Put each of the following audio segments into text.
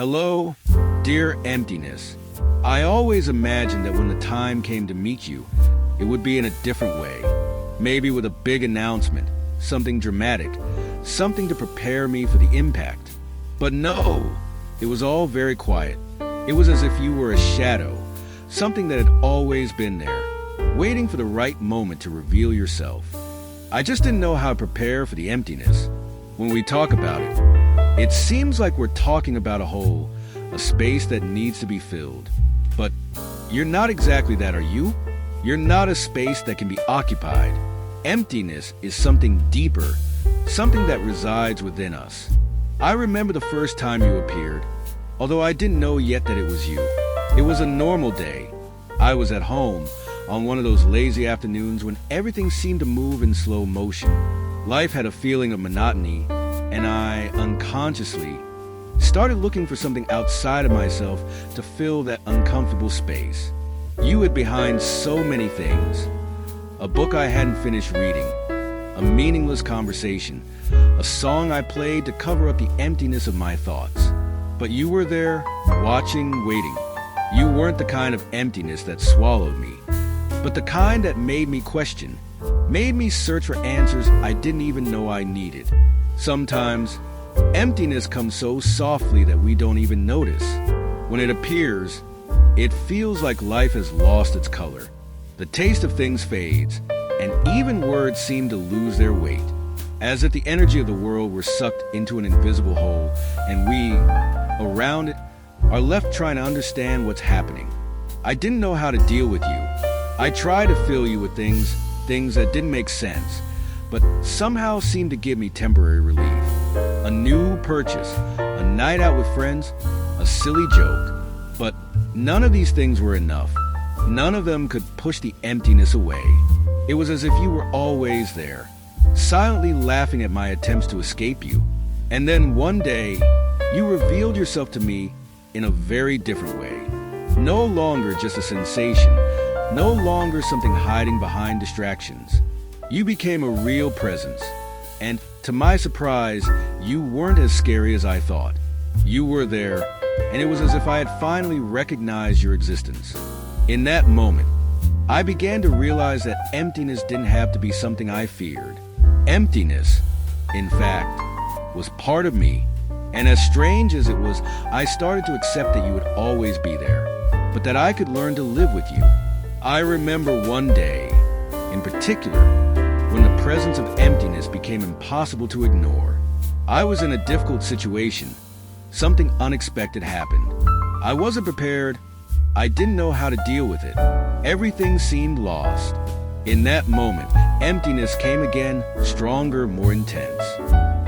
Hello, dear Emptiness. I always imagined that when the time came to meet you, it would be in a different way. Maybe with a big announcement, something dramatic, something to prepare me for the impact. But no, it was all very quiet. It was as if you were a shadow, something that had always been there, waiting for the right moment to reveal yourself. I just didn't know how to prepare for the emptiness. When we talk about it, it seems like we're talking about a hole, a space that needs to be filled. But you're not exactly that, are you? You're not a space that can be occupied. Emptiness is something deeper, something that resides within us. I remember the first time you appeared, although I didn't know yet that it was you. It was a normal day. I was at home on one of those lazy afternoons when everything seemed to move in slow motion. Life had a feeling of monotony, and I unconsciously started looking for something outside of myself to fill that uncomfortable space. You hid behind so many things. A book I hadn't finished reading, a meaningless conversation, a song I played to cover up the emptiness of my thoughts. But you were there, watching, waiting. You weren't the kind of emptiness that swallowed me, but the kind that made me question, made me search for answers I didn't even know I needed. Sometimes, emptiness comes so softly that we don't even notice. When it appears, it feels like life has lost its color. The taste of things fades, and even words seem to lose their weight, as if the energy of the world were sucked into an invisible hole, and we, around it, are left trying to understand what's happening. I didn't know how to deal with you. I tried to fill you with things that didn't make sense, but somehow seemed to give me temporary relief. A new purchase, a night out with friends, a silly joke. But none of these things were enough. None of them could push the emptiness away. It was as if you were always there, silently laughing at my attempts to escape you. And then one day, you revealed yourself to me in a very different way. No longer just a sensation, no longer something hiding behind distractions. You became a real presence, and to my surprise, you weren't as scary as I thought. You were there, and it was as if I had finally recognized your existence. In that moment, I began to realize that emptiness didn't have to be something I feared. Emptiness, in fact, was part of me, and as strange as it was, I started to accept that you would always be there, but that I could learn to live with you. I remember one day, in particular, when the presence of emptiness became impossible to ignore. I was in a difficult situation. Something unexpected happened. I wasn't prepared. I didn't know how to deal with it. Everything seemed lost. In that moment, emptiness came again, stronger, more intense.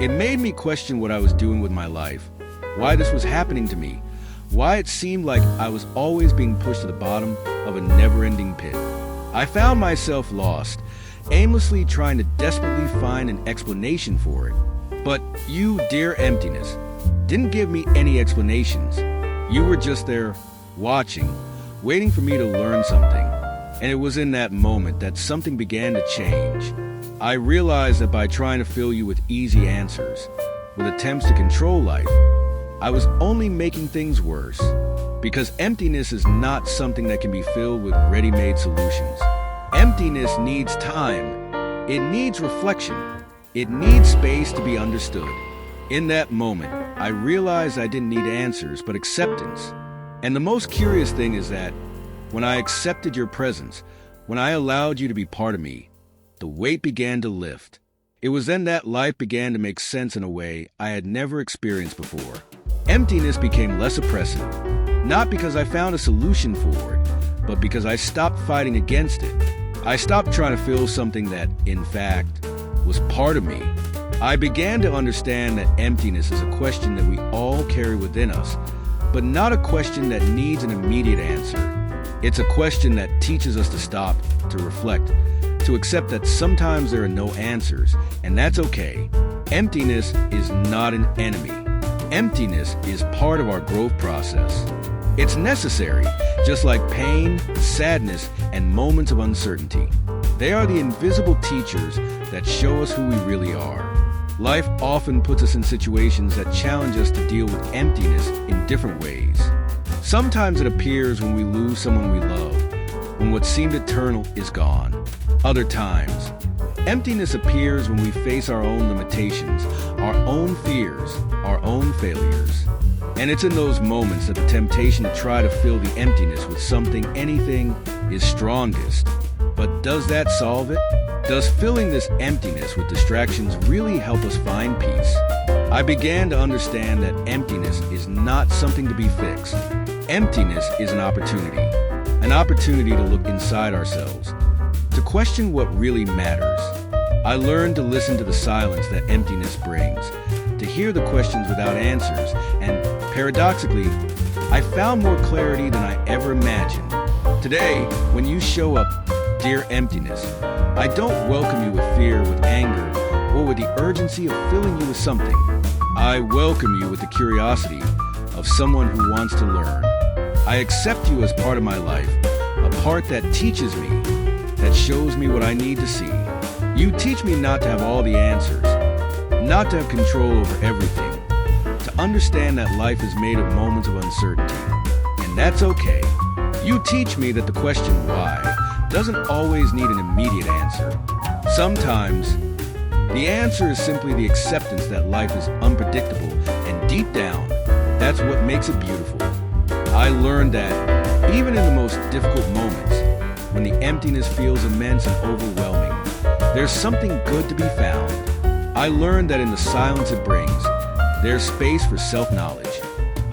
It made me question what I was doing with my life, why this was happening to me, why it seemed like I was always being pushed to the bottom of a never-ending pit. I found myself lost, aimlessly trying to desperately find an explanation for it. But you, dear emptiness, didn't give me any explanations. You were just there, watching, waiting for me to learn something. And it was in that moment that something began to change. I realized that by trying to fill you with easy answers, with attempts to control life, I was only making things worse. Because emptiness is not something that can be filled with ready-made solutions. Emptiness needs time. It needs reflection. It needs space to be understood. In that moment, I realized I didn't need answers, but acceptance. And the most curious thing is that when I accepted your presence, when I allowed you to be part of me, the weight began to lift. It was then that life began to make sense in a way I had never experienced before. Emptiness became less oppressive, not because I found a solution for it, but because I stopped fighting against it. I stopped trying to fill something that, in fact, was part of me. I began to understand that emptiness is a question that we all carry within us, but not a question that needs an immediate answer. It's a question that teaches us to stop, to reflect, to accept that sometimes there are no answers, and that's okay. Emptiness is not an enemy. Emptiness is part of our growth process. It's necessary, just like pain, sadness, and moments of uncertainty. They are the invisible teachers that show us who we really are. Life often puts us in situations that challenge us to deal with emptiness in different ways. Sometimes it appears when we lose someone we love, when what seemed eternal is gone. Other times, emptiness appears when we face our own limitations, our own fears, our own failures. And it's in those moments that the temptation to try to fill the emptiness with something, anything, is strongest. But does that solve it? Does filling this emptiness with distractions really help us find peace? I began to understand that emptiness is not something to be fixed. Emptiness is an opportunity to look inside ourselves, to question what really matters. I learned to listen to the silence that emptiness brings, to hear the questions without answers, and paradoxically, I found more clarity than I ever imagined. Today, when you show up, dear emptiness, I don't welcome you with fear, with anger, or with the urgency of filling you with something. I welcome you with the curiosity of someone who wants to learn. I accept you as part of my life, a part that teaches me, that shows me what I need to see. You teach me not to have all the answers, not to have control over everything, to understand that life is made of moments of uncertainty, and that's okay. You teach me that the question why doesn't always need an immediate answer. Sometimes, the answer is simply the acceptance that life is unpredictable, and deep down, that's what makes it beautiful. I learned that even in the most difficult moments, when the emptiness feels immense and overwhelming, there's something good to be found. I learned that in the silence it brings, there's space for self-knowledge.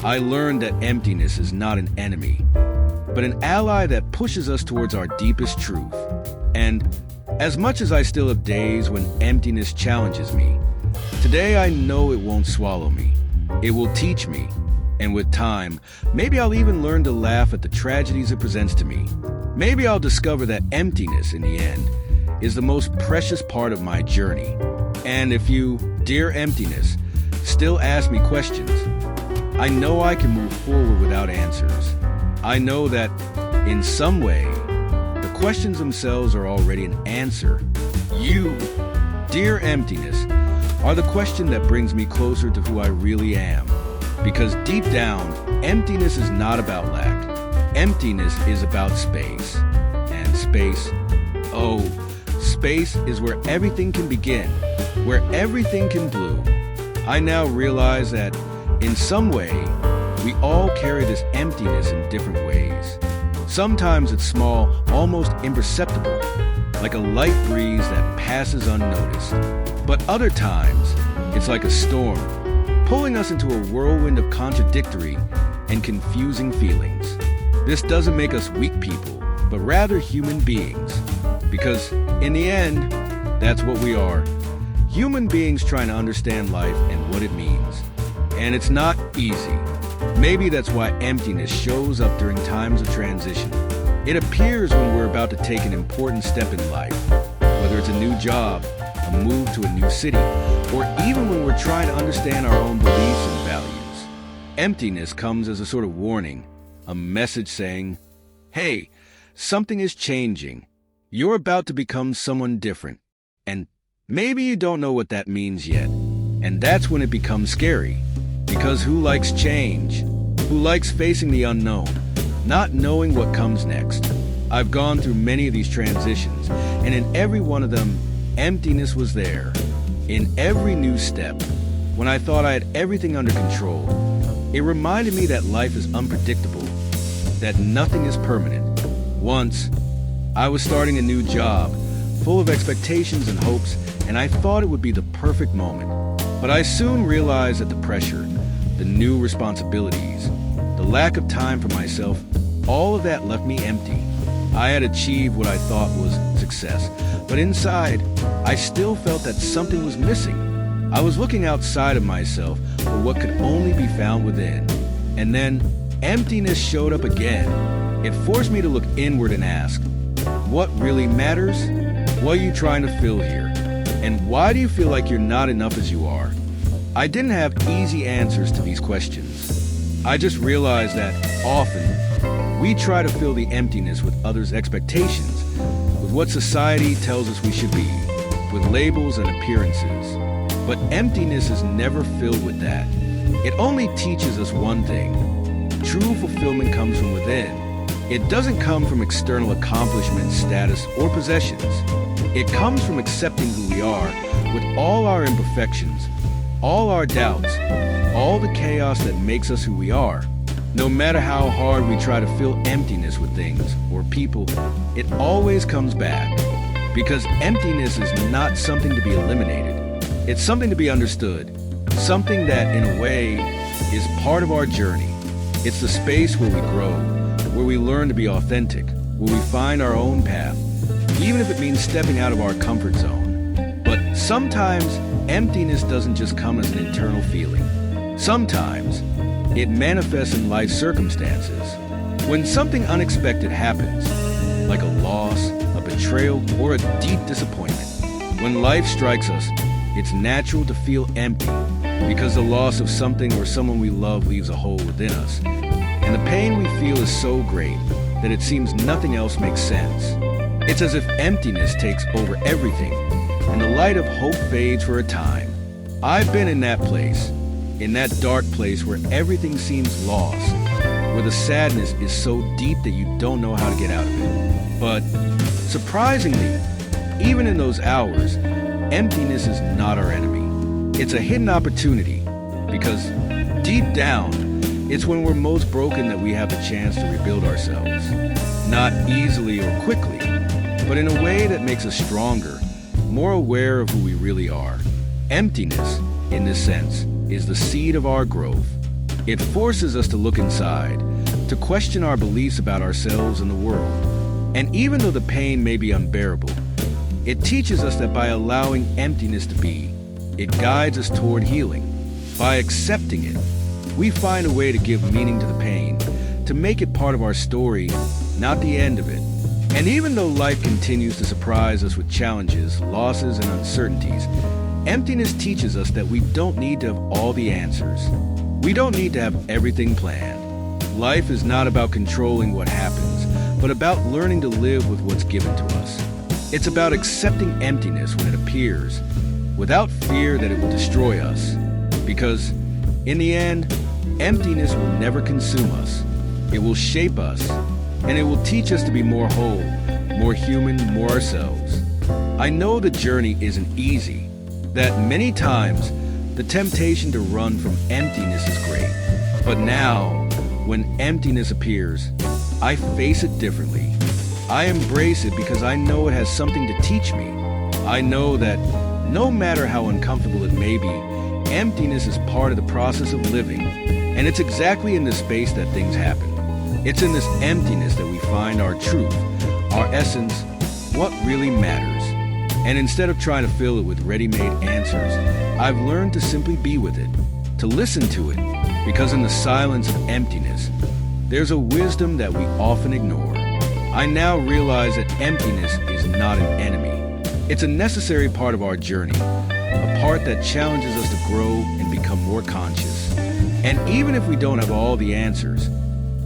I learned that emptiness is not an enemy, but an ally that pushes us towards our deepest truth. And as much as I still have days when emptiness challenges me, today I know it won't swallow me. It will teach me. And with time, maybe I'll even learn to laugh at the tragedies it presents to me. Maybe I'll discover that emptiness, in the end, is the most precious part of my journey. And if you, dear emptiness, still ask me questions, I know I can move forward without answers. I know that, in some way, the questions themselves are already an answer. You, dear emptiness, are the question that brings me closer to who I really am. Because deep down, emptiness is not about lack. Emptiness is about space. And space, oh, space is where everything can begin, where everything can bloom. I now realize that, in some way, we all carry this emptiness in different ways. Sometimes it's small, almost imperceptible, like a light breeze that passes unnoticed. But other times, it's like a storm, pulling us into a whirlwind of contradictory and confusing feelings. This doesn't make us weak people, but rather human beings. Because, in the end, that's what we are. Human beings trying to understand life and what it means. And it's not easy. Maybe that's why emptiness shows up during times of transition. It appears when we're about to take an important step in life, whether it's a new job, a move to a new city, or even when we're trying to understand our own beliefs and values. Emptiness comes as a sort of warning, a message saying, hey, something is changing. You're about to become someone different. And maybe you don't know what that means yet. And that's when it becomes scary. Because who likes change? Who likes facing the unknown, not knowing what comes next? I've gone through many of these transitions, and in every one of them, emptiness was there. In every new step, when I thought I had everything under control, it reminded me that life is unpredictable, that nothing is permanent. Once, I was starting a new job, full of expectations and hopes, and I thought it would be the perfect moment. But I soon realized that the pressure, the new responsibilities, the lack of time for myself, all of that left me empty. I had achieved what I thought was success, but inside, I still felt that something was missing. I was looking outside of myself for what could only be found within. And then, emptiness showed up again. It forced me to look inward and ask, what really matters? What are you trying to fill here? And why do you feel like you're not enough as you are? I didn't have easy answers to these questions. I just realized that often we try to fill the emptiness with others' expectations, with what society tells us we should be, with labels and appearances. But emptiness is never filled with that. It only teaches us one thing. True fulfillment comes from within. It doesn't come from external accomplishments, status, or possessions. It comes from accepting who we are with all our imperfections, all our doubts, all the chaos that makes us who we are. No matter how hard we try to fill emptiness with things or people, it always comes back. Because emptiness is not something to be eliminated. It's something to be understood. Something that, in a way, is part of our journey. It's the space where we grow, where we learn to be authentic, where we find our own path, even if it means stepping out of our comfort zone. But sometimes, emptiness doesn't just come as an internal feeling. Sometimes, it manifests in life circumstances. When something unexpected happens, like a loss, a betrayal, or a deep disappointment, when life strikes us, it's natural to feel empty because the loss of something or someone we love leaves a hole within us. And the pain we feel is so great that it seems nothing else makes sense. It's as if emptiness takes over everything and the light of hope fades for a time. I've been in that place, in that dark place where everything seems lost, where the sadness is so deep that you don't know how to get out of it. But surprisingly, even in those hours, emptiness is not our enemy. It's a hidden opportunity because deep down, it's when we're most broken that we have the chance to rebuild ourselves. Not easily or quickly, but in a way that makes us stronger, more aware of who we really are. Emptiness, in this sense, is the seed of our growth. It forces us to look inside, to question our beliefs about ourselves and the world. And even though the pain may be unbearable, it teaches us that by allowing emptiness to be, it guides us toward healing. By accepting it, we find a way to give meaning to the pain, to make it part of our story, not the end of it. And even though life continues to surprise us with challenges, losses, and uncertainties, emptiness teaches us that we don't need to have all the answers. We don't need to have everything planned. Life is not about controlling what happens, but about learning to live with what's given to us. It's about accepting emptiness when it appears, without fear that it will destroy us. Because, in the end, emptiness will never consume us. It will shape us, and it will teach us to be more whole, more human, more ourselves. I know the journey isn't easy, that many times the temptation to run from emptiness is great. But now, when emptiness appears, I face it differently. I embrace it because I know it has something to teach me. I know that no matter how uncomfortable it may be, emptiness is part of the process of living. And it's exactly in this space that things happen. It's in this emptiness that we find our truth, our essence, what really matters. And instead of trying to fill it with ready-made answers, I've learned to simply be with it, to listen to it, because in the silence of emptiness, there's a wisdom that we often ignore. I now realize that emptiness is not an enemy. It's a necessary part of our journey, a part that challenges us to grow and become more conscious. And even if we don't have all the answers,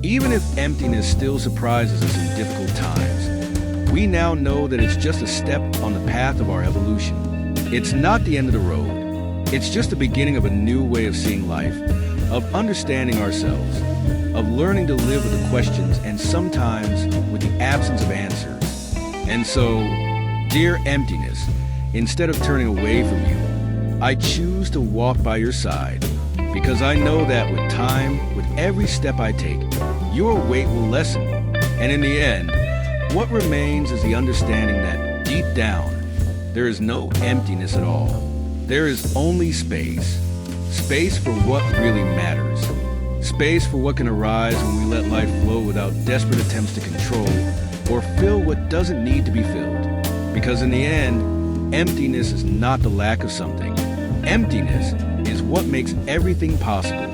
even if emptiness still surprises us in difficult times, we now know that it's just a step on the path of our evolution. It's not the end of the road. It's just the beginning of a new way of seeing life, of understanding ourselves, of learning to live with the questions and sometimes with the absence of answers. And so, dear emptiness, instead of turning away from you, I choose to walk by your side because I know that with time, with every step I take, your weight will lessen. And in the end, what remains is the understanding that deep down, there is no emptiness at all. There is only space. Space for what really matters. Space for what can arise when we let life flow without desperate attempts to control or fill what doesn't need to be filled. Because in the end, emptiness is not the lack of something. Emptiness is what makes everything possible.